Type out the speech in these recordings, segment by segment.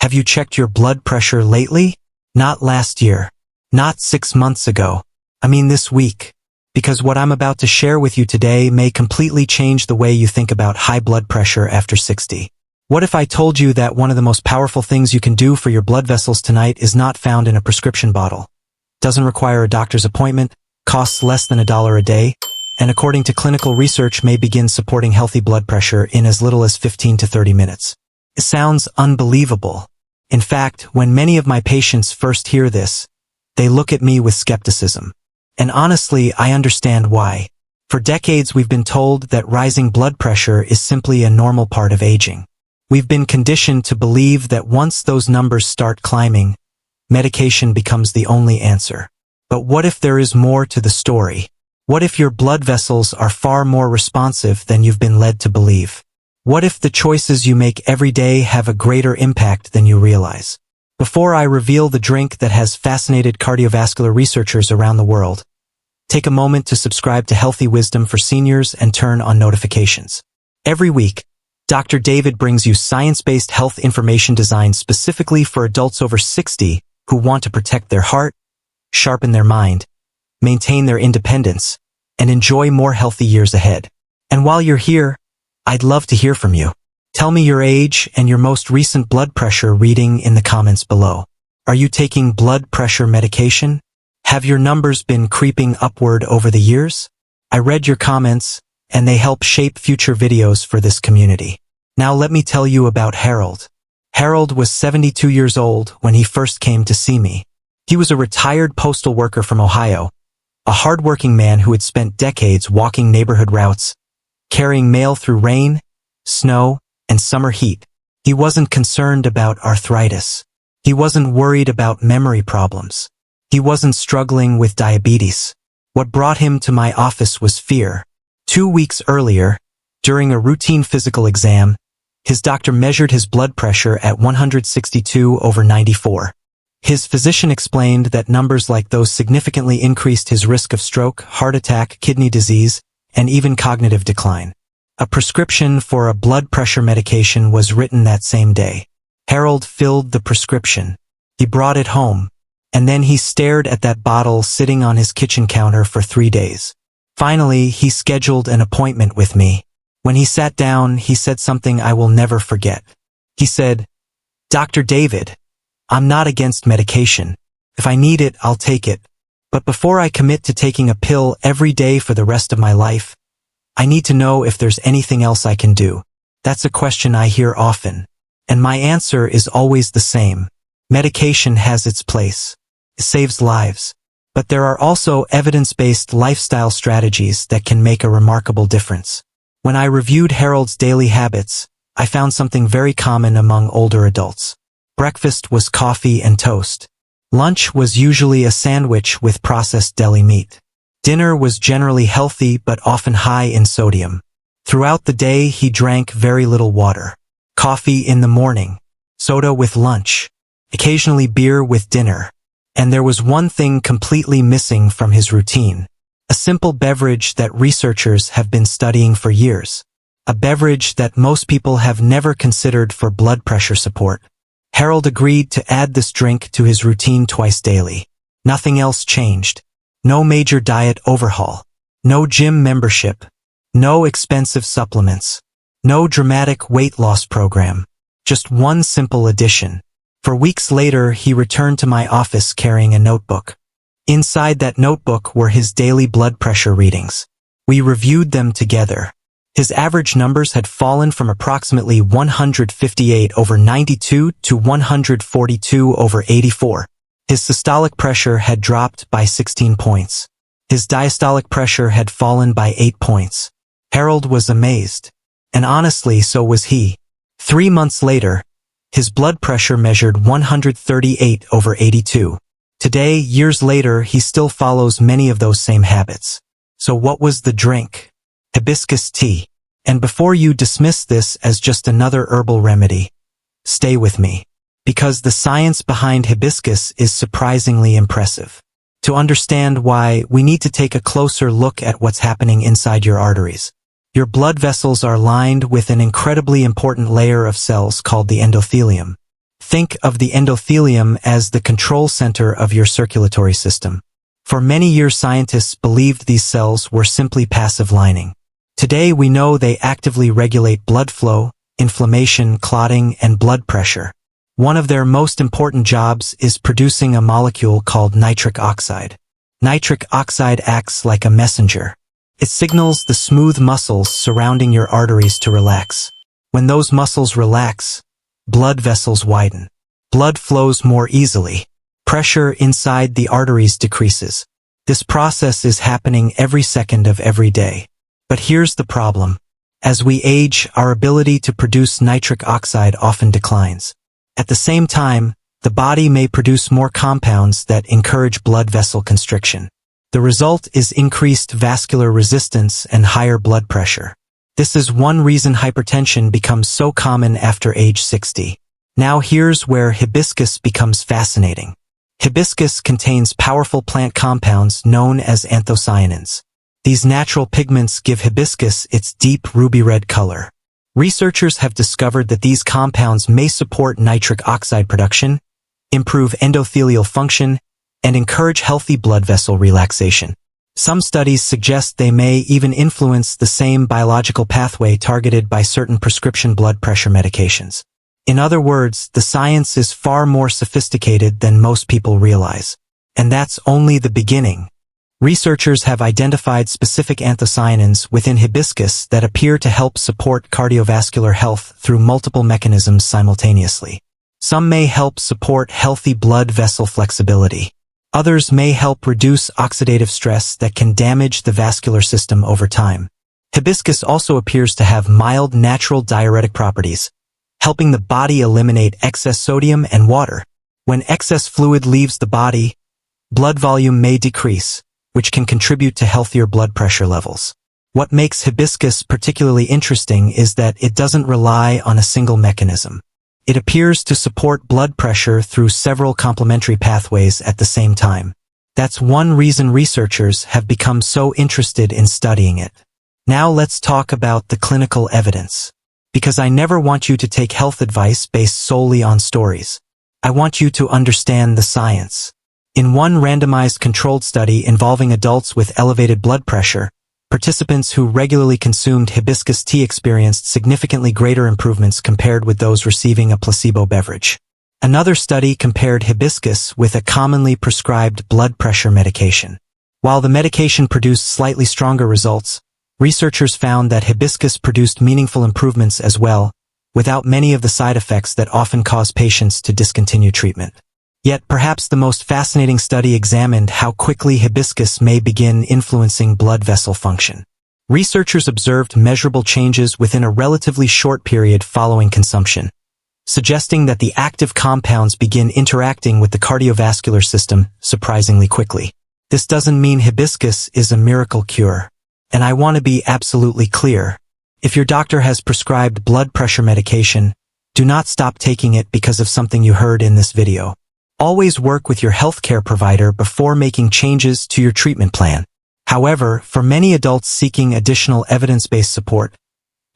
Have you checked your blood pressure lately? Not last year. Not 6 months ago. I mean this week. Because what I'm about to share with you today may completely change the way you think about high blood pressure after 60. What if I told you that one of the most powerful things you can do for your blood vessels tonight is not found in a prescription bottle? Doesn't require a doctor's appointment, costs less than $1 a day, and according to clinical research may begin supporting healthy blood pressure in as little as 15 to 30 minutes. It sounds unbelievable. In fact, when many of my patients first hear this, they look at me with skepticism. And honestly, I understand why. For decades we've been told that rising blood pressure is simply a normal part of aging. We've been conditioned to believe that once those numbers start climbing, medication becomes the only answer. But what if there is more to the story? What if your blood vessels are far more responsive than you've been led to believe? What if the choices you make every day have a greater impact than you realize? Before I reveal the drink that has fascinated cardiovascular researchers around the world, take a moment to subscribe to Healthy Wisdom for Seniors and turn on notifications. Every week, Dr. David brings you science-based health information designed specifically for adults over 60 who want to protect their heart, sharpen their mind, maintain their independence, and enjoy more healthy years ahead. And while you're here, I'd love to hear from you. Tell me your age and your most recent blood pressure reading in the comments below. Are you taking blood pressure medication? Have your numbers been creeping upward over the years? I read your comments, and they help shape future videos for this community. Now let me tell you about Harold. Harold was 72 years old when he first came to see me. He was a retired postal worker from Ohio, a hardworking man who had spent decades walking neighborhood routes, carrying mail through rain, snow, and summer heat. He wasn't concerned about arthritis. He wasn't worried about memory problems. He wasn't struggling with diabetes. What brought him to my office was fear. 2 weeks earlier, during a routine physical exam, his doctor measured his blood pressure at 162/94. His physician explained that numbers like those significantly increased his risk of stroke, heart attack, kidney disease, and even cognitive decline. A prescription for a blood pressure medication was written that same day. Harold filled the prescription. He brought it home, and then he stared at that bottle sitting on his kitchen counter for 3 days. Finally, he scheduled an appointment with me. When he sat down, he said something I will never forget. He said, "Dr. David, I'm not against medication. If I need it, I'll take it. But before I commit to taking a pill every day for the rest of my life, I need to know if there's anything else I can do." That's a question I hear often. And my answer is always the same. Medication has its place. It saves lives. But there are also evidence-based lifestyle strategies that can make a remarkable difference. When I reviewed Harold's daily habits, I found something very common among older adults. Breakfast was coffee and toast. Lunch was usually a sandwich with processed deli meat. Dinner was generally healthy but often high in sodium. Throughout the day, he drank very little water. Coffee in the morning, soda with lunch, occasionally beer with dinner. And there was one thing completely missing from his routine. A simple beverage that researchers have been studying for years. A beverage that most people have never considered for blood pressure support. Harold agreed to add this drink to his routine twice daily. Nothing else changed. No major diet overhaul. No gym membership. No expensive supplements. No dramatic weight loss program. Just one simple addition. For weeks later, he returned to my office carrying a notebook. Inside that notebook were his daily blood pressure readings. We reviewed them together. His average numbers had fallen from approximately 158/92 to 142/84. His systolic pressure had dropped by 16 points. His diastolic pressure had fallen by 8 points. Harold was amazed. And honestly, so was he. 3 months later, his blood pressure measured 138/82. Today, years later, he still follows many of those same habits. So what was the drink? Hibiscus tea. And before you dismiss this as just another herbal remedy, stay with me. Because the science behind hibiscus is surprisingly impressive. To understand why, we need to take a closer look at what's happening inside your arteries. Your blood vessels are lined with an incredibly important layer of cells called the endothelium. Think of the endothelium as the control center of your circulatory system. For many years, scientists believed these cells were simply passive lining. Today, we know they actively regulate blood flow, inflammation, clotting, and blood pressure. One of their most important jobs is producing a molecule called nitric oxide. Nitric oxide acts like a messenger. It signals the smooth muscles surrounding your arteries to relax. When those muscles relax, blood vessels widen. Blood flows more easily. Pressure inside the arteries decreases. This process is happening every second of every day. But here's the problem. As we age, our ability to produce nitric oxide often declines. At the same time, the body may produce more compounds that encourage blood vessel constriction. The result is increased vascular resistance and higher blood pressure. This is one reason hypertension becomes so common after age 60. Now here's where hibiscus becomes fascinating. Hibiscus contains powerful plant compounds known as anthocyanins. These natural pigments give hibiscus its deep ruby red color. Researchers have discovered that these compounds may support nitric oxide production, improve endothelial function, and encourage healthy blood vessel relaxation. Some studies suggest they may even influence the same biological pathway targeted by certain prescription blood pressure medications. In other words, the science is far more sophisticated than most people realize. And that's only the beginning. Researchers have identified specific anthocyanins within hibiscus that appear to help support cardiovascular health through multiple mechanisms simultaneously. Some may help support healthy blood vessel flexibility. Others may help reduce oxidative stress that can damage the vascular system over time. Hibiscus also appears to have mild natural diuretic properties, helping the body eliminate excess sodium and water. When excess fluid leaves the body, blood volume may decrease, which can contribute to healthier blood pressure levels. What makes hibiscus particularly interesting is that it doesn't rely on a single mechanism. It appears to support blood pressure through several complementary pathways at the same time. That's one reason researchers have become so interested in studying it. Now let's talk about the clinical evidence. Because I never want you to take health advice based solely on stories. I want you to understand the science. In one randomized controlled study involving adults with elevated blood pressure, participants who regularly consumed hibiscus tea experienced significantly greater improvements compared with those receiving a placebo beverage. Another study compared hibiscus with a commonly prescribed blood pressure medication. While the medication produced slightly stronger results, researchers found that hibiscus produced meaningful improvements as well, without many of the side effects that often cause patients to discontinue treatment. Yet perhaps the most fascinating study examined how quickly hibiscus may begin influencing blood vessel function. Researchers observed measurable changes within a relatively short period following consumption, suggesting that the active compounds begin interacting with the cardiovascular system surprisingly quickly. This doesn't mean hibiscus is a miracle cure. And I want to be absolutely clear. If your doctor has prescribed blood pressure medication, do not stop taking it because of something you heard in this video. Always work with your healthcare provider before making changes to your treatment plan. However, for many adults seeking additional evidence-based support,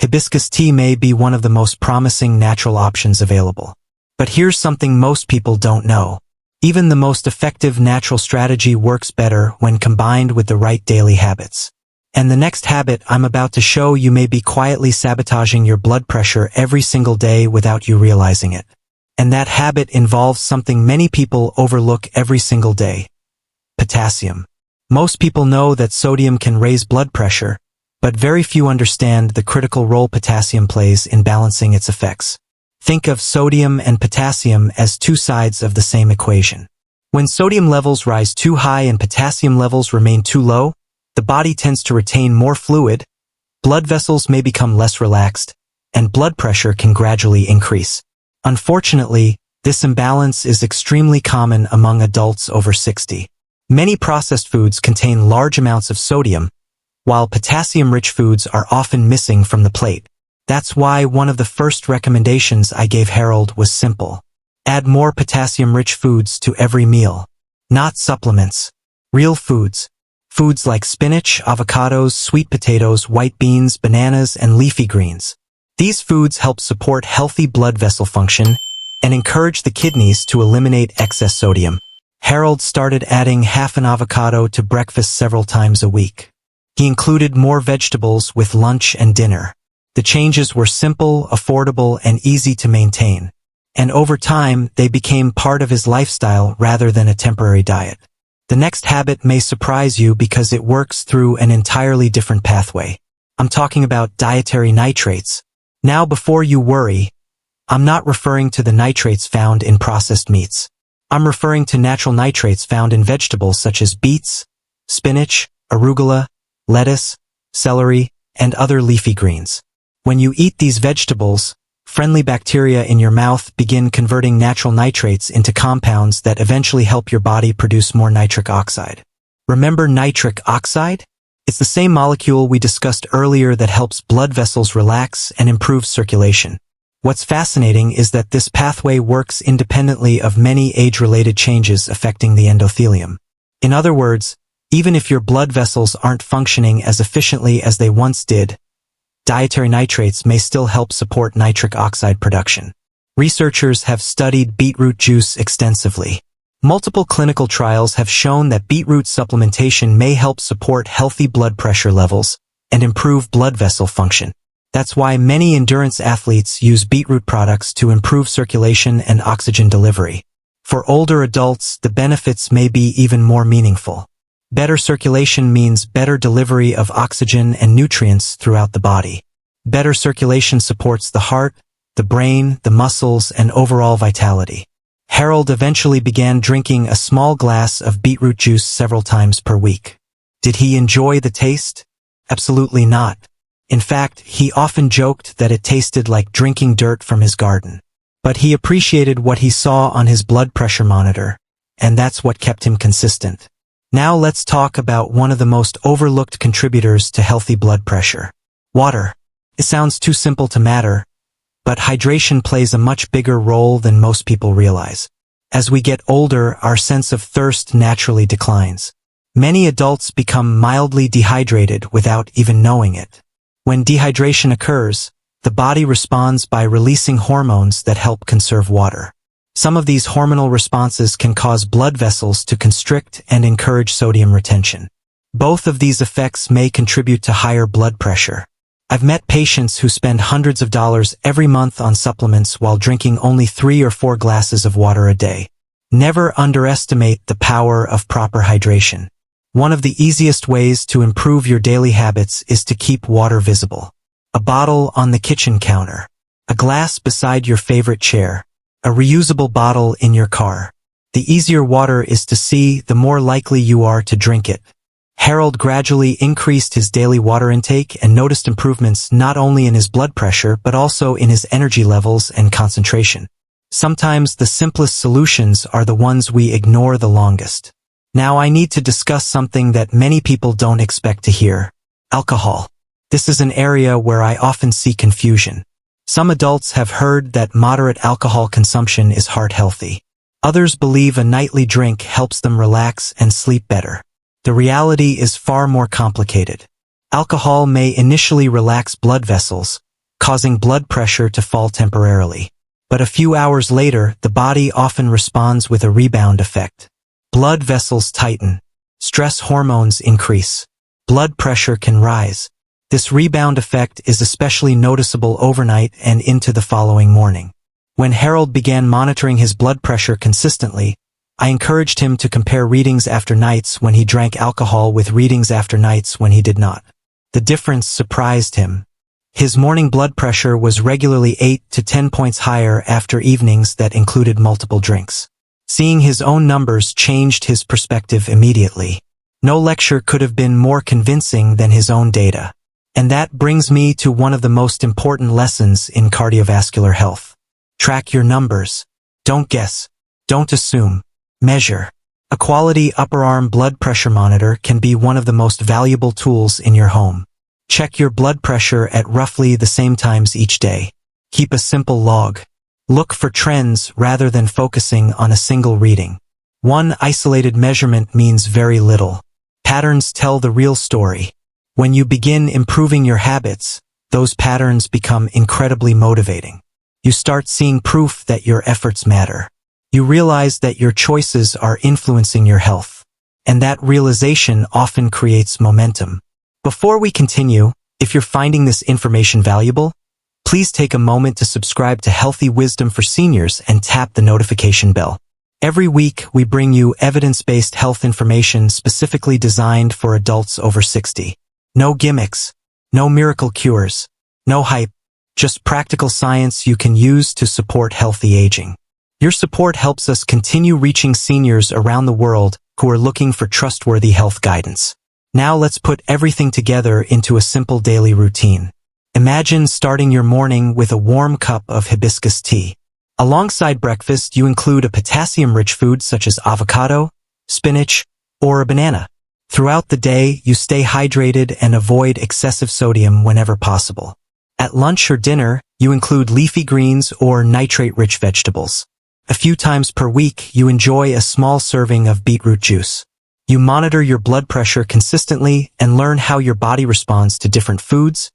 hibiscus tea may be one of the most promising natural options available. But here's something most people don't know. Even the most effective natural strategy works better when combined with the right daily habits. And the next habit I'm about to show you may be quietly sabotaging your blood pressure every single day without you realizing it. And that habit involves something many people overlook every single day: potassium. Most people know that sodium can raise blood pressure, but very few understand the critical role potassium plays in balancing its effects. Think of sodium and potassium as two sides of the same equation. When sodium levels rise too high and potassium levels remain too low, the body tends to retain more fluid, blood vessels may become less relaxed, and blood pressure can gradually increase. Unfortunately, this imbalance is extremely common among adults over 60. Many processed foods contain large amounts of sodium, while potassium-rich foods are often missing from the plate. That's why one of the first recommendations I gave Harold was simple. Add more potassium-rich foods to every meal. Not supplements. Real foods. Foods like spinach, avocados, sweet potatoes, white beans, bananas, and leafy greens. These foods help support healthy blood vessel function, and encourage the kidneys to eliminate excess sodium. Harold started adding half an avocado to breakfast several times a week. He included more vegetables with lunch and dinner. The changes were simple, affordable, and easy to maintain. And over time, they became part of his lifestyle rather than a temporary diet. The next habit may surprise you because it works through an entirely different pathway. I'm talking about dietary nitrates. Now, before you worry, I'm not referring to the nitrates found in processed meats. I'm referring to natural nitrates found in vegetables such as beets, spinach, arugula, lettuce, celery, and other leafy greens. When you eat these vegetables, friendly bacteria in your mouth begin converting natural nitrates into compounds that eventually help your body produce more nitric oxide. Remember nitric oxide? It's the same molecule we discussed earlier that helps blood vessels relax and improve circulation. What's fascinating is that this pathway works independently of many age-related changes affecting the endothelium. In other words, even if your blood vessels aren't functioning as efficiently as they once did, dietary nitrates may still help support nitric oxide production. Researchers have studied beetroot juice extensively. Multiple clinical trials have shown that beetroot supplementation may help support healthy blood pressure levels and improve blood vessel function. That's why many endurance athletes use beetroot products to improve circulation and oxygen delivery. For older adults, the benefits may be even more meaningful. Better circulation means better delivery of oxygen and nutrients throughout the body. Better circulation supports the heart, the brain, the muscles, and overall vitality. Harold eventually began drinking a small glass of beetroot juice several times per week. Did he enjoy the taste? Absolutely not. In fact, he often joked that it tasted like drinking dirt from his garden. But he appreciated what he saw on his blood pressure monitor, and that's what kept him consistent. Now let's talk about one of the most overlooked contributors to healthy blood pressure. Water. It sounds too simple to matter, but hydration plays a much bigger role than most people realize. As we get older, our sense of thirst naturally declines. Many adults become mildly dehydrated without even knowing it. When dehydration occurs, the body responds by releasing hormones that help conserve water. Some of these hormonal responses can cause blood vessels to constrict and encourage sodium retention. Both of these effects may contribute to higher blood pressure. I've met patients who spend hundreds of dollars every month on supplements while drinking only 3 or 4 glasses of water a day. Never underestimate the power of proper hydration. One of the easiest ways to improve your daily habits is to keep water visible. A bottle on the kitchen counter. A glass beside your favorite chair. A reusable bottle in your car. The easier water is to see, the more likely you are to drink it. Harold gradually increased his daily water intake and noticed improvements not only in his blood pressure but also in his energy levels and concentration. Sometimes the simplest solutions are the ones we ignore the longest. Now I need to discuss something that many people don't expect to hear. Alcohol. This is an area where I often see confusion. Some adults have heard that moderate alcohol consumption is heart healthy. Others believe a nightly drink helps them relax and sleep better. The reality is far more complicated. Alcohol may initially relax blood vessels, causing blood pressure to fall temporarily. But a few hours later, the body often responds with a rebound effect. Blood vessels tighten. Stress hormones increase. Blood pressure can rise. This rebound effect is especially noticeable overnight and into the following morning. When Harold began monitoring his blood pressure consistently, I encouraged him to compare readings after nights when he drank alcohol with readings after nights when he did not. The difference surprised him. His morning blood pressure was regularly 8 to 10 points higher after evenings that included multiple drinks. Seeing his own numbers changed his perspective immediately. No lecture could have been more convincing than his own data. And that brings me to one of the most important lessons in cardiovascular health. Track your numbers. Don't guess. Don't assume. Measure. A quality upper arm blood pressure monitor can be one of the most valuable tools in your home. Check your blood pressure at roughly the same times each day. Keep a simple log. Look for trends rather than focusing on a single reading. One isolated measurement means very little. Patterns tell the real story. When you begin improving your habits, those patterns become incredibly motivating. You start seeing proof that your efforts matter. You realize that your choices are influencing your health. And that realization often creates momentum. Before we continue, if you're finding this information valuable, please take a moment to subscribe to Healthy Wisdom for Seniors and tap the notification bell. Every week, we bring you evidence-based health information specifically designed for adults over 60. No gimmicks, no miracle cures, no hype, just practical science you can use to support healthy aging. Your support helps us continue reaching seniors around the world who are looking for trustworthy health guidance. Now let's put everything together into a simple daily routine. Imagine starting your morning with a warm cup of hibiscus tea. Alongside breakfast, you include a potassium-rich food such as avocado, spinach, or a banana. Throughout the day, you stay hydrated and avoid excessive sodium whenever possible. At lunch or dinner, you include leafy greens or nitrate-rich vegetables. A few times per week, you enjoy a small serving of beetroot juice. You monitor your blood pressure consistently and learn how your body responds to different foods,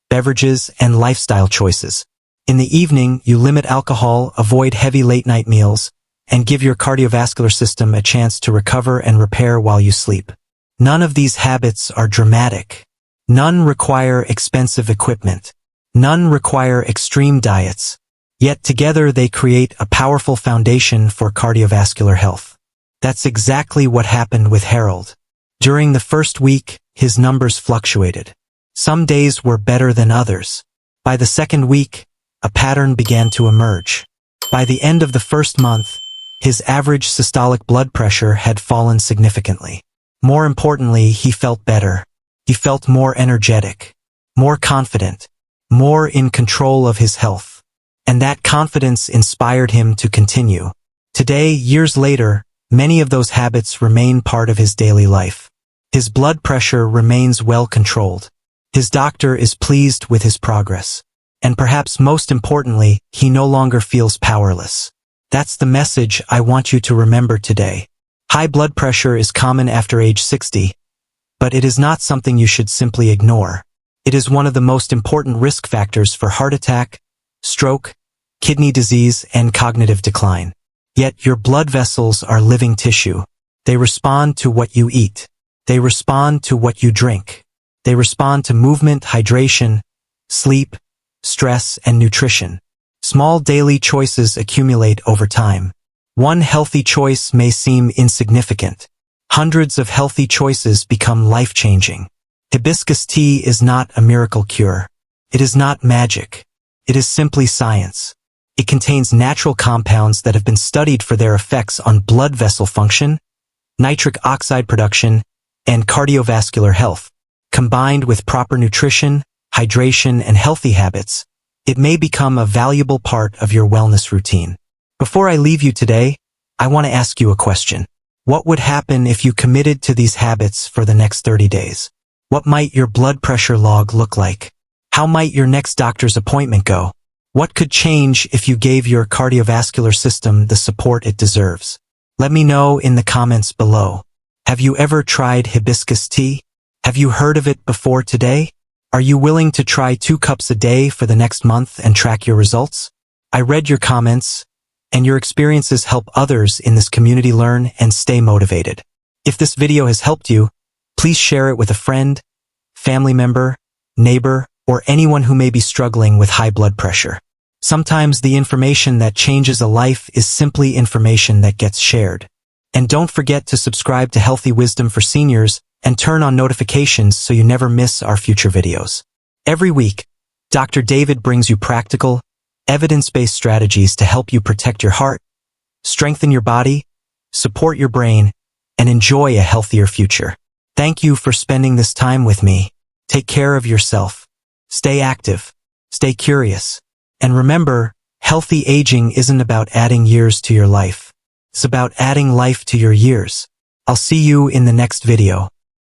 beverages, and lifestyle choices. In the evening, you limit alcohol, avoid heavy late-night meals, and give your cardiovascular system a chance to recover and repair while you sleep. None of these habits are dramatic. None require expensive equipment. None require extreme diets. Yet together they create a powerful foundation for cardiovascular health. That's exactly what happened with Harold. During the first week, his numbers fluctuated. Some days were better than others. By the second week, a pattern began to emerge. By the end of the first month, his average systolic blood pressure had fallen significantly. More importantly, he felt better. He felt more energetic, more confident, more in control of his health. And that confidence inspired him to continue. Today, years later, many of those habits remain part of his daily life. His blood pressure remains well controlled. His doctor is pleased with his progress. And perhaps most importantly, he no longer feels powerless. That's the message I want you to remember today. High blood pressure is common after age 60, but it is not something you should simply ignore. It is one of the most important risk factors for heart attack, stroke, kidney disease, and cognitive decline. Yet your blood vessels are living tissue. They respond to what you eat. They respond to what you drink. They respond to movement, hydration, sleep, stress, and nutrition. Small daily choices accumulate over time. One healthy choice may seem insignificant. Hundreds of healthy choices become life-changing. Hibiscus tea is not a miracle cure. It is not magic. It is simply science. It contains natural compounds that have been studied for their effects on blood vessel function, nitric oxide production, and cardiovascular health. Combined with proper nutrition, hydration, and healthy habits, it may become a valuable part of your wellness routine. Before I leave you today, I want to ask you a question. What would happen if you committed to these habits for the next 30 days? What might your blood pressure log look like? How might your next doctor's appointment go? What could change if you gave your cardiovascular system the support it deserves? Let me know in the comments below. Have you ever tried hibiscus tea? Have you heard of it before today? Are you willing to try 2 cups a day for the next month and track your results? I read your comments, and your experiences help others in this community learn and stay motivated. If this video has helped you, please share it with a friend, family member, neighbor, or anyone who may be struggling with high blood pressure. Sometimes the information that changes a life is simply information that gets shared. And don't forget to subscribe to Healthy Wisdom for Seniors and turn on notifications so you never miss our future videos. Every week, Dr. David brings you practical, evidence-based strategies to help you protect your heart, strengthen your body, support your brain, and enjoy a healthier future. Thank you for spending this time with me. Take care of yourself. Stay active. Stay curious. And remember, healthy aging isn't about adding years to your life. It's about adding life to your years. I'll see you in the next video.